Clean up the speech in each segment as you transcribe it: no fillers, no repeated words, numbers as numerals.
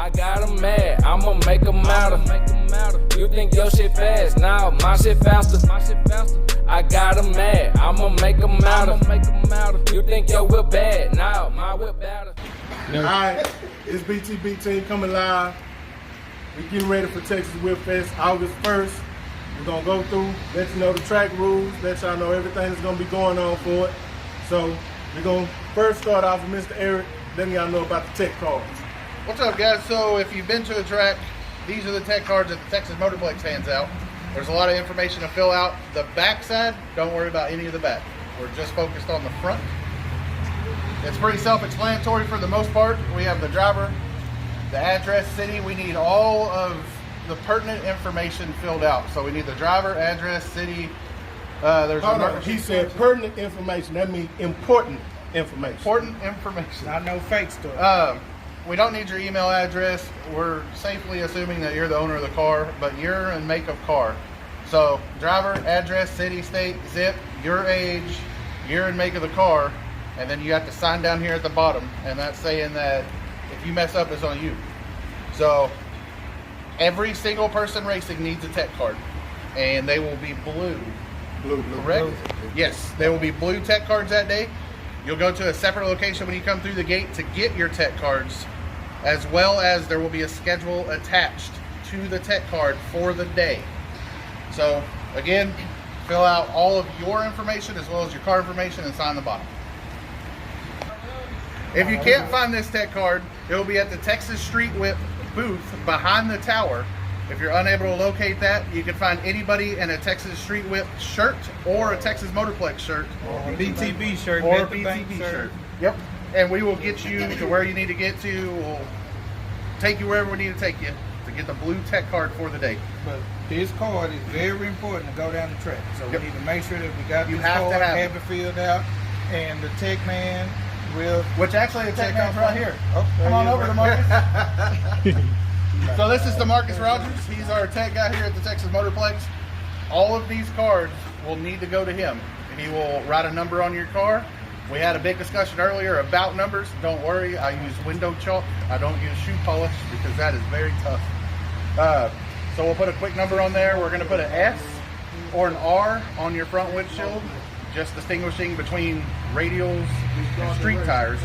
I got 'em mad, I'ma make 'em matter. You think your shit fast, nah, my shit faster. I got 'em mad, I'ma make 'em matter. You think your whip bad, nah, my whip better. Alright, it's BTB team coming live. We getting ready for Texas Whip Fest, August 1st. We're gonna go through, let you know the track rules, let y'all know everything that's gonna be going on for it. So we're gonna first start off with Mr. Eric, letting y'all know about the tech cards. What's up, guys? So if you've been to a track, these are the tech cards that the Texas Motorplex hands out. There's a lot of information to fill out. The back side, don't worry about any of the back. We're just focused on the front. It's pretty self-explanatory for the most part. We have the driver, the address, city. We need all of the pertinent information filled out. So we need the driver, address, city. He said pertinent information. That means important information. Important information. Not no fake stuff. We don't need your email address. We're safely assuming that you're the owner of the car, but year and make of car. So driver, address, city, state, zip, your age, year and make of the car, and then you have to sign down here at the bottom, and that's saying that if you mess up, it's on you. So every single person racing needs a tech card, and they will be blue. Blue. Correct? Yes, they will be blue tech cards that day. You'll go to a separate location when you come through the gate to get your tech cards, as well as there will be a schedule attached to the tech card for the day. So again, fill out all of your information as well as your car information and sign the bottom. If you can't find this tech card, it will be at the Texas Street Whip booth behind the tower. If you're unable to locate that, you can find anybody in a Texas Street Whip shirt or a Texas Motorplex shirt. Or a BTB shirt. Or a BTB shirt. Yep. And we will get you to where you need to get to. We'll take you wherever we need to take you to get the blue tech card for the day. But this card is very important to go down the track. So we need to make sure that we got You this have to card, have it filled out, and the tech man will... Which actually the tech man's right here. Oh, Come on over to Marcus. So this is DeMarcus Rogers. He's our tech guy here at the Texas Motorplex. All of these cards will need to go to him. He will write a number on your car. We had a big discussion earlier about numbers. Don't worry, I use window chalk. I don't use shoe polish because that is very tough. So we'll put a quick number on there. We're going to put an S or an R on your front windshield, just distinguishing between radials and street tires.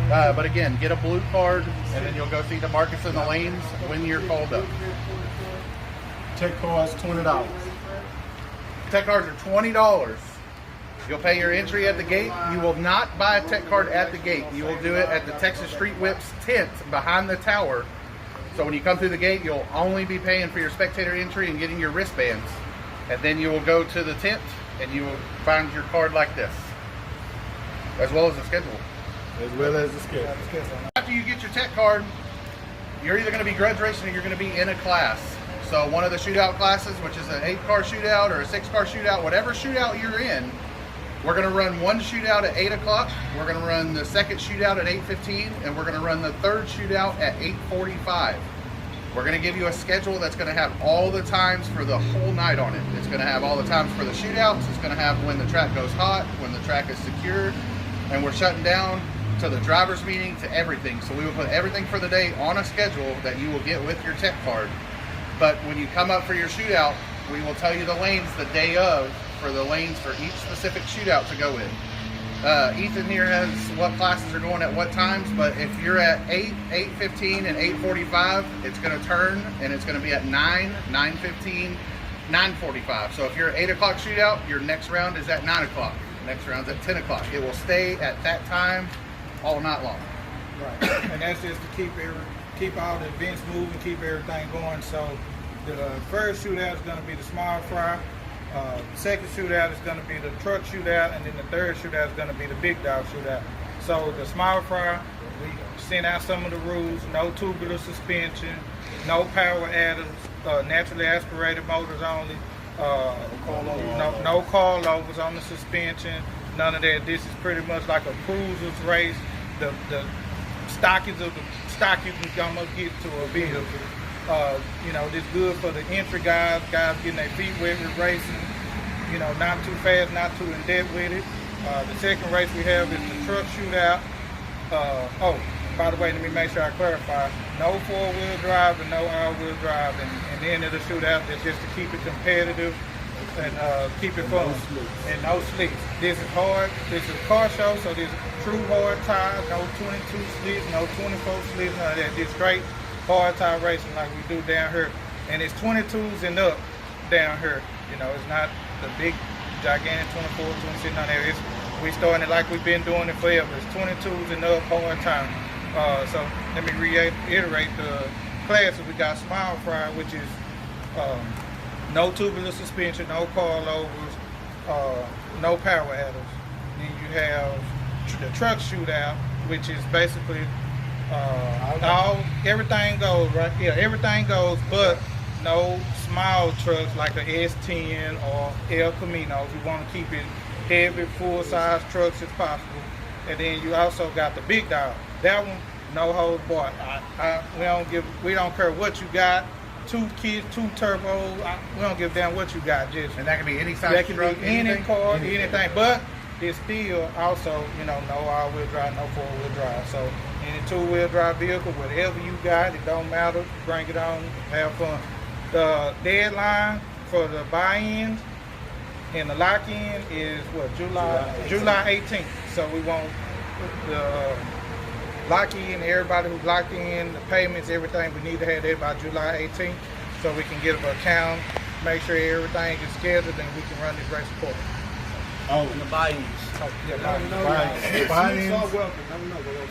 But again, get a blue card, and then you'll go see DeMarcus in the lanes when you're called up. Tech cards, $20. Tech cards are $20. You'll pay your entry at the gate. You will not buy a tech card at the gate. You will do it at the Texas Street Whip's tent behind the tower. So when you come through the gate, you'll only be paying for your spectator entry and getting your wristbands. And then you will go to the tent and you will find your card like this, as well as the schedule. As well as the schedule. After you get your tech card, you're either going to be grudge racing or you're going to be in a class. So one of the shootout classes, which is an 8-car shootout or a 6-car shootout, whatever shootout you're in, we're going to run one shootout at 8 o'clock. We're going to run the second shootout at 8:15, and we're going to run the third shootout at 8:45. We're going to give you a schedule that's going to have all the times for the whole night on it. It's going to have all the times for the shootouts. It's going to have when the track goes hot, when the track is secured, and we're shutting down to the driver's meeting, to everything. So we will put everything for the day on a schedule that you will get with your tech card. But when you come up for your shootout, we will tell you the lanes the day of for the lanes for each specific shootout to go in. Ethan here has what classes are going at what times, but if you're at 8, 8:15, and 8:45, it's going to turn, and it's going to be at 9, 9:15, 9:45. So if you're at 8 o'clock shootout, your next round is at 9 o'clock. Next round's at 10 o'clock. It will stay at that time all night long. Right, and that's just to keep all the events moving, keep everything going. So the first shootout is going to be the small fry. The second shootout is going to be the truck shootout, and then the third shootout is going to be the big dog shootout. So the small fry, we sent out some of the rules: no tubular suspension, no power adders, naturally aspirated motors only, no coilovers on the suspension, none of that. This is pretty much like a cruiser's race. The stockies of the stock you can almost get to a vehicle. You know, this good for the entry guys getting their feet wet with racing. You know, not too fast, not too in depth with it. The second race we have is the truck shootout. by the way, let me make sure I clarify. No four-wheel drive and no all-wheel drive. And the end of the shootout is just to keep it competitive and keep it fun. And no slicks. This is hard. This is a car show, so this is true hard tires. No 22 slicks, no 24 slicks, none of that. Just straight hard tire racing like we do down here. And it's 22s and up down here. You know, it's not the big, gigantic 24, 26, none of that. We starting it like we've been doing it forever. It's 22s and up hard time. So let me reiterate the classes. We got Smile Fry, which is no tubular suspension, no coilovers, no power adders. Then you have the truck shootout, which is basically everything goes, right? Yeah, everything goes, but no small trucks like the S10 or El Caminos. We want to keep it heavy, full-size trucks as possible. And then you also got the big dog. That one, no holds barred. We don't care what you got. 2 kids, 2 turbos. We don't give a damn what you got. Just And that can be any size that can truck, be any anything? car, anything. But it's still also, you know, no all-wheel drive, no four-wheel drive. So any 2-wheel drive vehicle, whatever you got, it don't matter. Bring it on, have fun. The deadline for the buy-ins and the lock-in is what, July 18th. So we want the lock-in, everybody who's locked in, the payments, everything. We need to have that by July 18th so we can get them an account, make sure everything is scheduled, and we can run this race accordingly. Oh, And the buy-ins. buy-ins.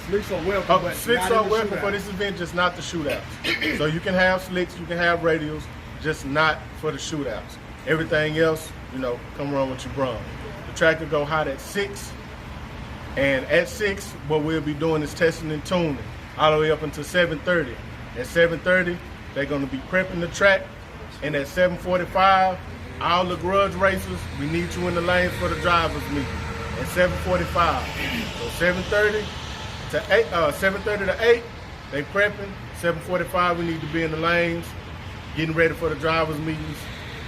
Slicks are welcome, but Slicks not are in the welcome shootout. for this event, just not the shootouts. So you can have slicks, you can have radials, just not for the shootouts. Everything else, you know, come run with your brung. The track will go hot at 6, and at 6, what we'll be doing is testing and tuning all the way up until 7:30. At 7:30, they're going to be prepping the track, and at 7:45, all the grudge racers, we need you in the lanes for the drivers meeting at 7:45. So 7:30 to 8, 7:30 to 8, they prepping. 7:45, we need to be in the lanes, getting ready for the drivers meetings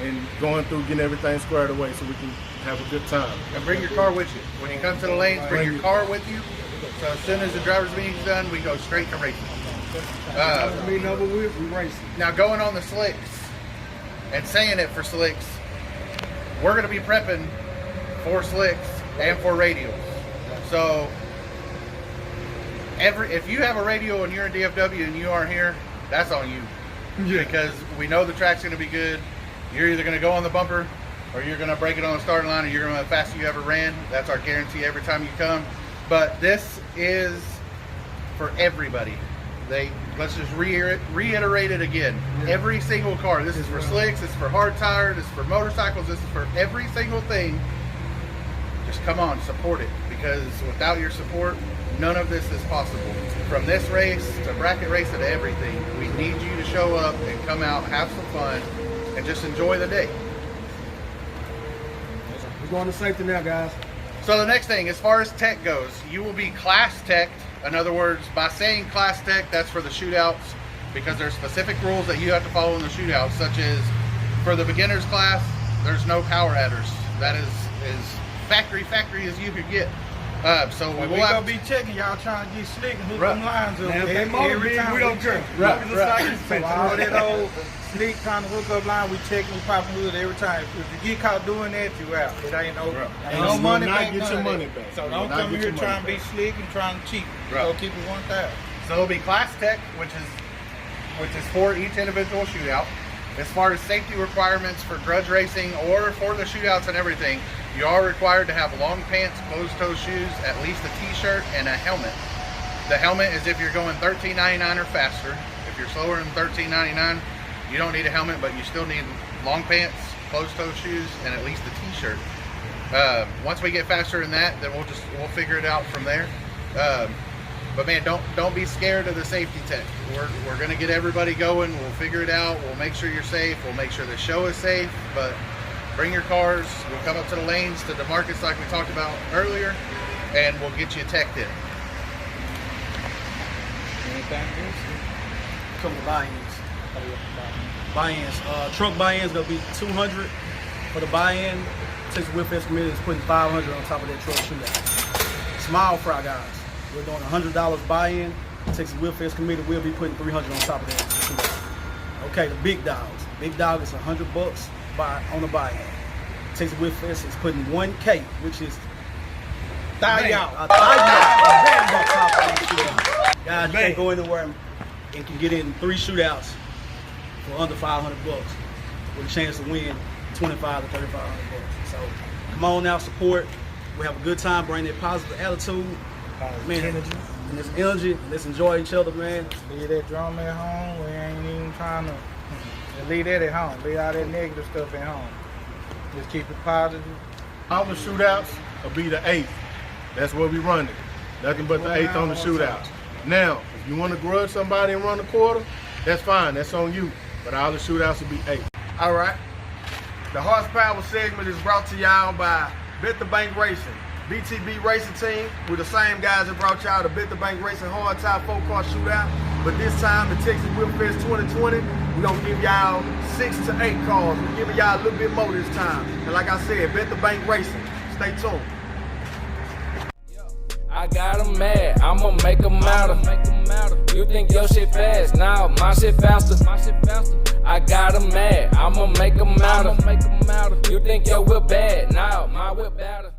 and going through getting everything squared away so we can have a good time. And bring your car with you. When you come to the lanes, bring your car with you. So as soon as the driver's meeting's done, we go straight to racing. Meeting over with, we racing. Now going on the slicks and saying it for slicks, we're going to be prepping for slicks and for radials. So if you have a radio and you're in DFW and you aren't here, that's on you. Yeah. Because we know the track's going to be good. You're either going to go on the bumper or you're going to break it on the starting line or you're going to the fastest you ever ran. That's our guarantee every time you come. But this is for everybody. Let's just reiterate it again. Yeah. Every single car. This is for slicks, this is for hard tire, this is for motorcycles, this is for every single thing. Just come on, support it. Because without your support, none of this is possible. From this race to bracket race to everything, we need you to show up and come out, have some fun, and just enjoy the day. We're going to safety now, guys. So the next thing, as far as tech goes, you will be class teched. In other words, by saying class tech, that's for the shootouts, because there's specific rules that you have to follow in the shootouts, such as for the beginners class, there's no power adders. That is factory as you could get. So We're we'll gonna have be checking y'all trying to get slick and hook Right. them lines up. Now, if they motor Every big, time we don't care. Right, Look at the right. cycle So suspension. all that old slick kind of hook up line, we checking, we popping hood every time. If you get caught doing that, you out. It ain't no, Right. ain't And no you money will not back. get none your of money that. back. So You don't will not come get here your trying to money be slick and trying to cheat. Right. Go keep it 1,000. So it'll be class tech, which is for each individual shootout. As far as safety requirements for grudge racing or for the shootouts and everything, you are required to have long pants, closed-toe shoes, at least a t-shirt, and a helmet. The helmet is if you're going $13.99 or faster. If you're slower than $13.99, you don't need a helmet, but you still need long pants, closed-toe shoes, and at least a t-shirt. Once we get faster than that, then we'll figure it out from there. But man, don't be scared of the safety tech. We're gonna get everybody going. We'll figure it out. We'll make sure you're safe. We'll make sure the show is safe. But bring your cars. We'll come up to the lanes, to the markets like we talked about earlier, and we'll get you teched in. Anything else? Couple of buy-ins. Buy-ins. Truck buy-ins gonna be $200 for the buy-in. Texas Whip Fest Committee is putting $500 on top of that truck shootout. Smile Fry guys. We're doing $100 buy-in, Texas Whip Fest committee will be putting 300 on top of that. Okay, the big dogs. Big dog is $100 on the buy-in. Texas Whip Fest is putting 1K, which is $1,000. Guys, you can go anywhere and can get in 3 shootouts for under $500 with a chance to win $2,500 to $3,500. So come on now, support. We have a good time, bring that positive attitude, man, energy. And this energy. Let's enjoy each other, man. Leave that drum at home. We ain't even trying to leave that at home. Leave all that negative stuff at home. Just keep it positive. All the shootouts will be the 8th. That's what we running. Nothing but the 8th on the shootouts. Now, if you want to grudge somebody and run a quarter, that's fine. That's on you. But all the shootouts will be 8th. All right. The horsepower segment is brought to y'all by Bet the Bank Racing. BTB Racing Team, we're the same guys that brought y'all the Bet the Bank Racing hard top 4-car shootout. But this time, the Texas Whip Fest 2020, we're going to give y'all 6 to 8 cars. We're giving y'all a little bit more this time. And like I said, Bet the Bank Racing. Stay tuned. I got 'em mad, I'ma make 'em matter. You think your shit fast, now my shit faster. I got 'em mad, I'ma make 'em matter. You think your whip bad, now my whip better.